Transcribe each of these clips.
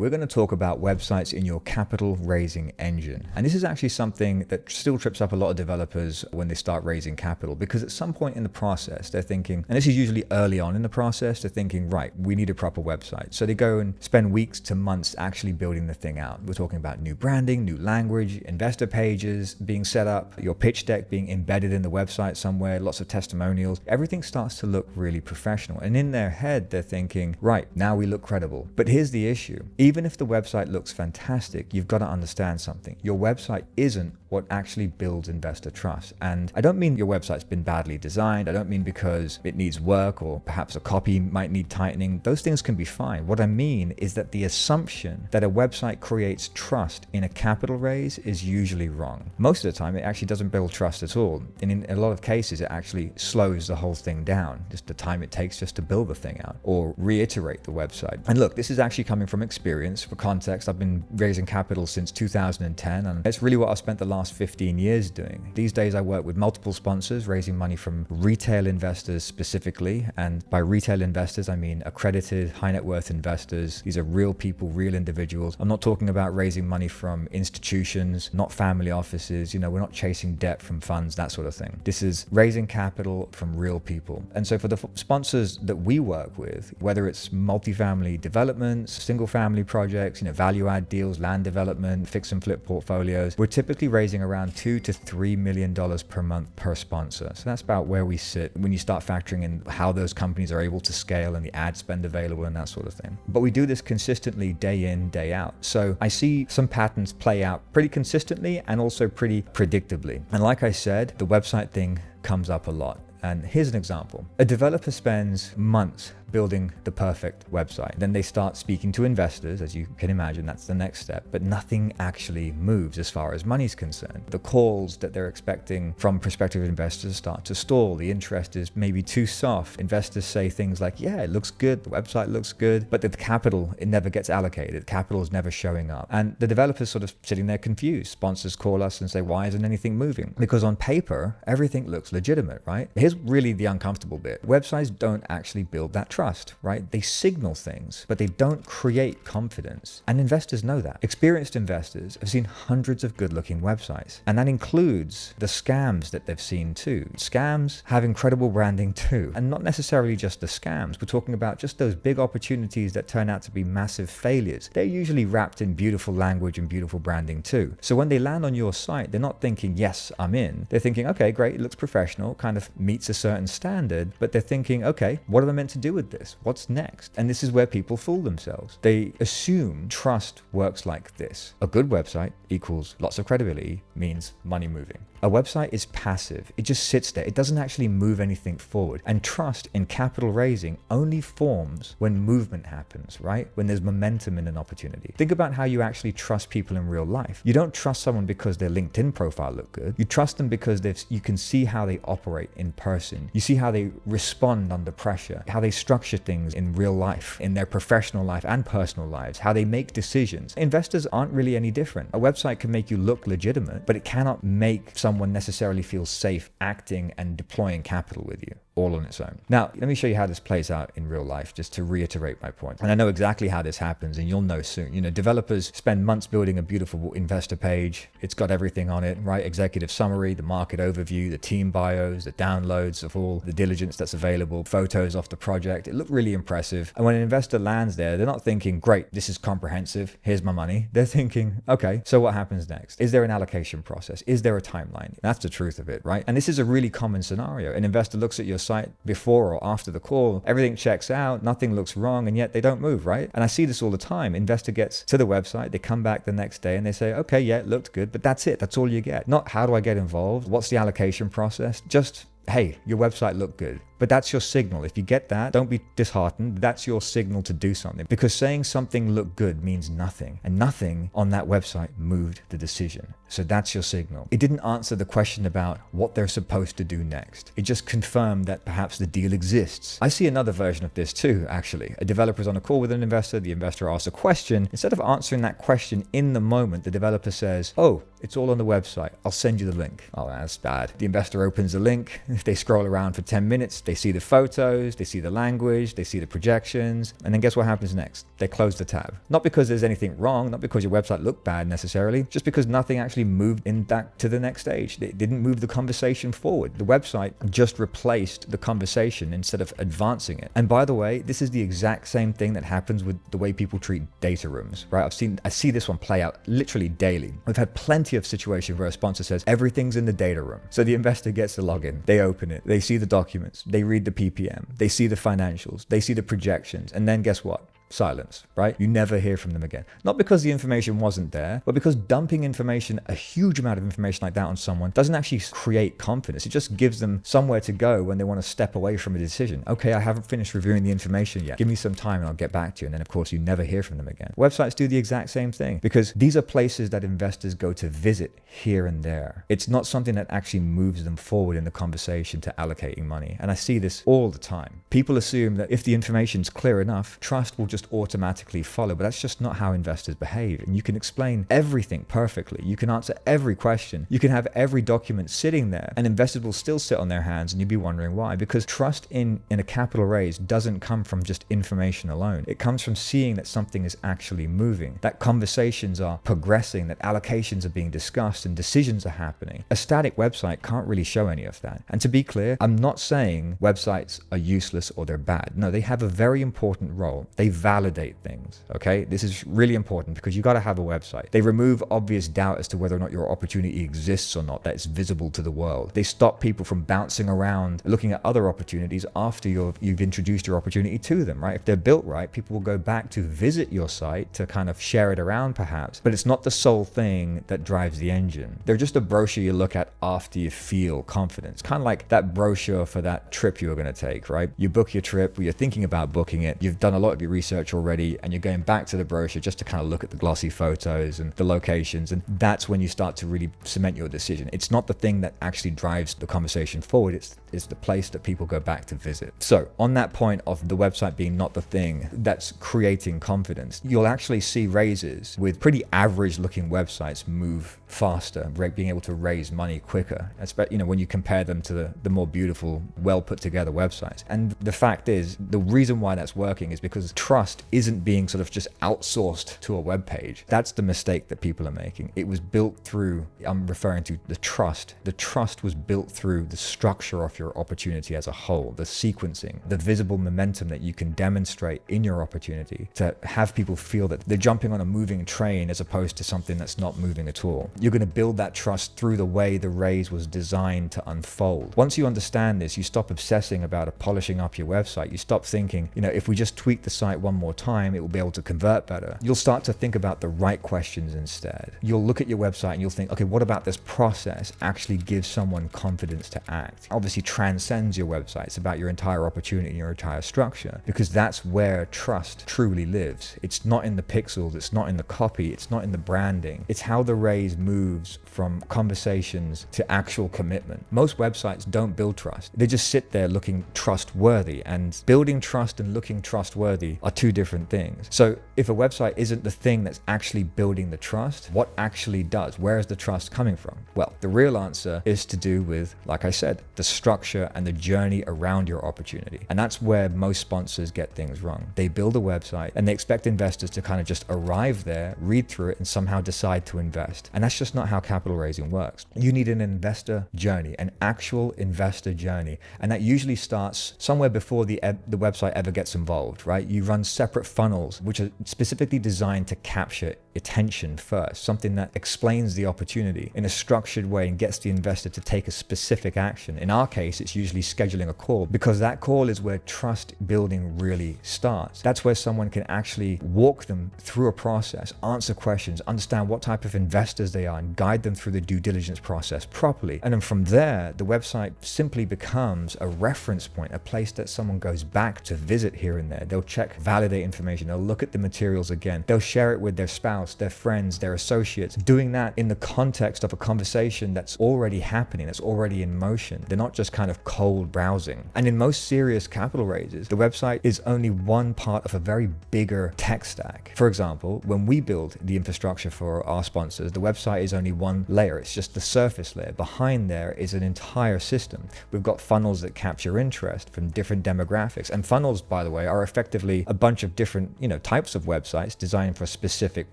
We're going to talk about websites in your capital raising engine. And this is actually something that still trips up a lot of developers when they start raising capital, because at some point in the process, they're thinking, and this is usually early on in the process, they're thinking, right, we need a proper website. So they go and spend weeks to months actually building the thing out. We're talking about new branding, new language, investor pages being set up, your pitch deck being embedded in the website somewhere, lots of testimonials. Everything starts to look really professional. And in their head, they're thinking, right, now we look credible. But here's the issue. Even if the website looks fantastic, you've got to understand something. Your website isn't what actually builds investor trust. And I don't mean your website's been badly designed. I don't mean because it needs work or perhaps a copy might need tightening. Those things can be fine. What I mean is that the assumption that a website creates trust in a capital raise is usually wrong. Most of the time, it actually doesn't build trust at all. And in a lot of cases, it actually slows the whole thing down, just the time it takes just to build the thing out or reiterate the website. And look, this is actually coming from experience. For context, I've been raising capital since 2010, and it's really what I've spent the last 15 years doing. These days, I work with multiple sponsors, raising money from retail investors specifically. And by retail investors, I mean accredited high net worth investors. These are real people, real individuals. I'm not talking about raising money from institutions, not family offices. We're not chasing debt from funds, that sort of thing. This is raising capital from real people. And so for the sponsors that we work with, whether it's multifamily developments, single family projects, value add deals, land development, fix and flip portfolios, we're typically raising around $2 to $3 million per month per sponsor. So that's about where we sit when you start factoring in how those companies are able to scale and the ad spend available and that sort of thing. But we do this consistently day in, day out. So I see some patterns play out pretty consistently and also pretty predictably. And like I said, the website thing comes up a lot. And here's an example. A developer spends months building the perfect website. Then they start speaking to investors, as you can imagine, that's the next step, but nothing actually moves as far as money's concerned. The calls that they're expecting from prospective investors start to stall. The interest is maybe too soft. Investors say things like, yeah, it looks good, the website looks good, but the capital, it never gets allocated. Capital is never showing up. And the developer's sort of sitting there confused. Sponsors call us and say, why isn't anything moving? Because on paper, everything looks legitimate, right? Here's really the uncomfortable bit. Websites don't actually build that trust, right? They signal things, but they don't create confidence. And investors know that. Experienced investors have seen hundreds of good-looking websites. And that includes the scams that they've seen too. Scams have incredible branding too. And not necessarily just the scams. We're talking about just those big opportunities that turn out to be massive failures. They're usually wrapped in beautiful language and beautiful branding too. So when they land on your site, they're not thinking, yes, I'm in. They're thinking, okay, great, it looks professional, kind of meets a certain standard, but they're thinking, okay, what am I meant to do with this? What's next? And this is where people fool themselves. They assume trust works like this. A good website equals lots of credibility means money moving. A website is passive. It just sits there. It doesn't actually move anything forward. And trust in capital raising only forms when movement happens, right? When there's momentum in an opportunity. Think about how you actually trust people in real life. You don't trust someone because their LinkedIn profile look good. You trust them because you can see how they operate in person. You see how they respond under pressure, how they structure things in real life, in their professional life and personal lives, how they make decisions. Investors aren't really any different. A website can make you look legitimate, but it cannot make someone necessarily feel safe acting and deploying capital with you all on its own. Now, let me show you how this plays out in real life, just to reiterate my point. And I know exactly how this happens, and you'll know soon. Developers spend months building a beautiful investor page. It's got everything on it, right? Executive summary, the market overview, the team bios, the downloads of all the diligence that's available, photos off the project. It looked really impressive. And when an investor lands there, they're not thinking, great, this is comprehensive, here's my money. They're thinking, okay, so what happens next? Is there an allocation process? Is there a timeline? That's the truth of it, right? And this is a really common scenario. An investor looks at your site before or after the call, everything checks out, nothing looks wrong, and yet they don't move, right? And I see this all the time. Investor gets to the website, they come back the next day and they say, okay, yeah, it looked good, but that's it. That's all you get. Not how do I get involved? What's the allocation process? Just, hey, your website looked good. But that's your signal. If you get that, don't be disheartened. That's your signal to do something. Because saying something looked good means nothing. And nothing on that website moved the decision. So that's your signal. It didn't answer the question about what they're supposed to do next. It just confirmed that perhaps the deal exists. I see another version of this too, actually. A developer is on a call with an investor. The investor asks a question. Instead of answering that question in the moment, the developer says, oh, it's all on the website. I'll send you the link. Oh, that's bad. The investor opens the link. If they scroll around for 10 minutes, they see the photos, they see the language, they see the projections, and then guess what happens next? They close the tab. Not because there's anything wrong, not because your website looked bad necessarily, just because nothing actually moved in that to the next stage. It didn't move the conversation forward. The website just replaced the conversation instead of advancing it. And by the way, this is the exact same thing that happens with the way people treat data rooms, right? I see this one play out literally daily. We've had plenty of situations where a sponsor says everything's in the data room. So the investor gets the login, they open it, they see the documents, they read the PPM, they see the financials, they see the projections, and then guess what? Silence, right? You never hear from them again. Not because the information wasn't there, but because dumping information, a huge amount of information like that on someone doesn't actually create confidence. It just gives them somewhere to go when they want to step away from a decision. Okay, I haven't finished reviewing the information yet. Give me some time and I'll get back to you. And then of course you never hear from them again. Websites do the exact same thing because these are places that investors go to visit here and there. It's not something that actually moves them forward in the conversation to allocating money. And I see this all the time. People assume that if the information's clear enough, trust will just automatically follow, but that's just not how investors behave. And you can explain everything perfectly. You can answer every question. You can have every document sitting there and investors will still sit on their hands and you'd be wondering why. Because trust in a capital raise doesn't come from just information alone. It comes from seeing that something is actually moving, that conversations are progressing, that allocations are being discussed and decisions are happening. A static website can't really show any of that. And to be clear, I'm not saying websites are useless or they're bad. No, they have a very important role. They validate things, okay? This is really important because you got to have a website. They remove obvious doubt as to whether or not your opportunity exists or not, that it's visible to the world. They stop people from bouncing around looking at other opportunities after you've introduced your opportunity to them, right? If they're built right, people will go back to visit your site to kind of share it around perhaps, but it's not the sole thing that drives the engine. They're just a brochure you look at after you feel confidence. Kind of like that brochure for that trip you were going to take, right? You book your trip, or you're thinking about booking it, you've done a lot of your research already, and you're going back to the brochure just to kind of look at the glossy photos and the locations, and that's when you start to really cement your decision. It's not the thing that actually drives the conversation forward, it's the place that people go back to visit. So on that point of the website being not the thing that's creating confidence, you'll actually see raises with pretty average looking websites move faster, being able to raise money quicker, especially when you compare them to the more beautiful, well put together websites. And the fact is, the reason why that's working is because trust isn't being sort of just outsourced to a web page. That's the mistake that people are making. It was built through, I'm referring to the trust. The trust was built through the structure of your opportunity as a whole, the sequencing, the visible momentum that you can demonstrate in your opportunity to have people feel that they're jumping on a moving train as opposed to something that's not moving at all. You're going to build that trust through the way the raise was designed to unfold. Once you understand this, you stop obsessing about polishing up your website. You stop thinking, if we just tweak the site one more time, it will be able to convert better. You'll start to think about the right questions instead. You'll look at your website and you'll think, okay, what about this process actually gives someone confidence to act? Obviously transcends your website. It's about your entire opportunity and your entire structure, because that's where trust truly lives. It's not in the pixels, it's not in the copy, it's not in the branding. It's how the raise moves from conversations to actual commitment. Most websites don't build trust. They just sit there looking trustworthy, and building trust and looking trustworthy are two different things. So if a website isn't the thing that's actually building the trust, what actually does? Where is the trust coming from? Well, the real answer is to do with, like I said, the structure and the journey around your opportunity. And that's where most sponsors get things wrong. They build a website and they expect investors to kind of just arrive there, read through it, and somehow decide to invest. And that's just not how capital raising works. You need an investor journey, an actual investor journey. And that usually starts somewhere before the website ever gets involved, right? You run separate funnels, which are specifically designed to capture attention first, something that explains the opportunity in a structured way and gets the investor to take a specific action. In our case, it's usually scheduling a call, because that call is where trust building really starts. That's where someone can actually walk them through a process, answer questions, understand what type of investors they are, and guide them through the due diligence process properly. And then from there, the website simply becomes a reference point, a place that someone goes back to visit here and there. They'll check value validate information. They'll look at the materials again. They'll share it with their spouse, their friends, their associates, doing that in the context of a conversation that's already happening, that's already in motion. They're not just kind of cold browsing. And in most serious capital raises, the website is only one part of a very bigger tech stack. For example, when we build the infrastructure for our sponsors, the website is only one layer. It's just the surface layer. Behind there is an entire system. We've got funnels that capture interest from different demographics. And funnels, by the way, are effectively a bunch of different, types of websites designed for specific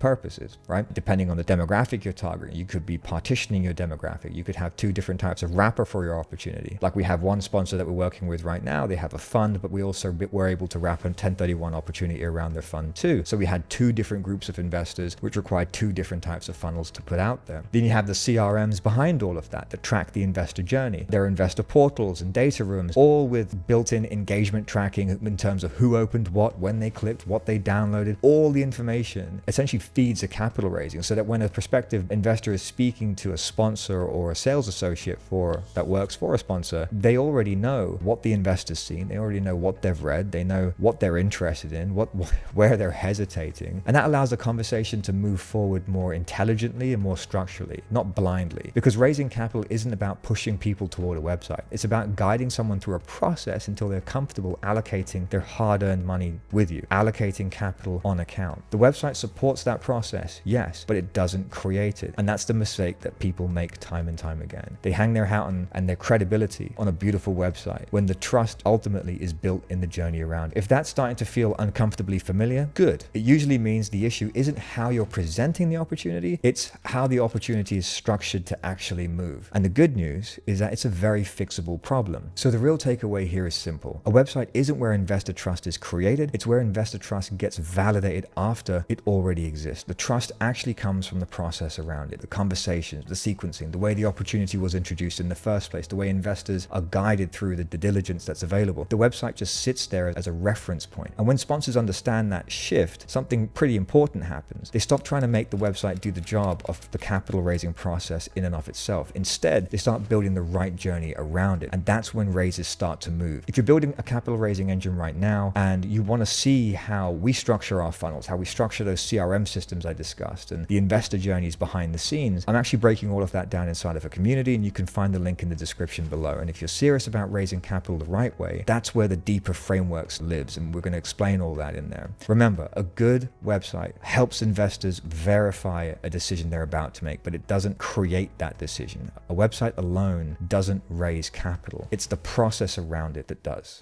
purposes, right? Depending on the demographic you're targeting, you could be partitioning your demographic. You could have two different types of wrapper for your opportunity. Like we have one sponsor that we're working with right now. They have a fund, but we also were able to wrap a 1031 opportunity around their fund too. So we had two different groups of investors, which required two different types of funnels to put out there. Then you have the CRMs behind all of that track the investor journey. There are investor portals and data rooms, all with built-in engagement tracking in terms of who opened what, when they clicked, what they downloaded. All the information essentially feeds a capital raising, so that when a prospective investor is speaking to a sponsor or a sales associate that works for a sponsor, they already know what the investor's seen. They already know what they've read. They know what they're interested in, where they're hesitating. And that allows the conversation to move forward more intelligently and more structurally, not blindly. Because raising capital isn't about pushing people toward a website. It's about guiding someone through a process until they're comfortable allocating their hard-earned money with you, allocating capital on account. The website supports that process, yes, but it doesn't create it. And that's the mistake that people make time and time again. They hang their hat on and their credibility on a beautiful website when the trust ultimately is built in the journey around. If that's starting to feel uncomfortably familiar, good. It usually means the issue isn't how you're presenting the opportunity, it's how the opportunity is structured to actually move. And the good news is that it's a very fixable problem. So the real takeaway here is simple. A website isn't where investor trust is created, it's where investor trust gets validated after it already exists. The trust actually comes from the process around it, the conversations, the sequencing, the way the opportunity was introduced in the first place, the way investors are guided through the due diligence that's available. The website just sits there as a reference point. And when sponsors understand that shift, something pretty important happens. They stop trying to make the website do the job of the capital raising process in and of itself. Instead, they start building the right journey around it. And that's when raises start to move. If you're building a capital raising engine right now and you want to see how we structure our funnels, how we structure those CRM systems I discussed, and the investor journeys behind the scenes, I'm actually breaking all of that down inside of a community, and you can find the link in the description below. And if you're serious about raising capital the right way, that's where the deeper frameworks lives, and we're going to explain all that in there. Remember, a good website helps investors verify a decision they're about to make, but it doesn't create that decision. A website alone doesn't raise capital. It's the process around it that does.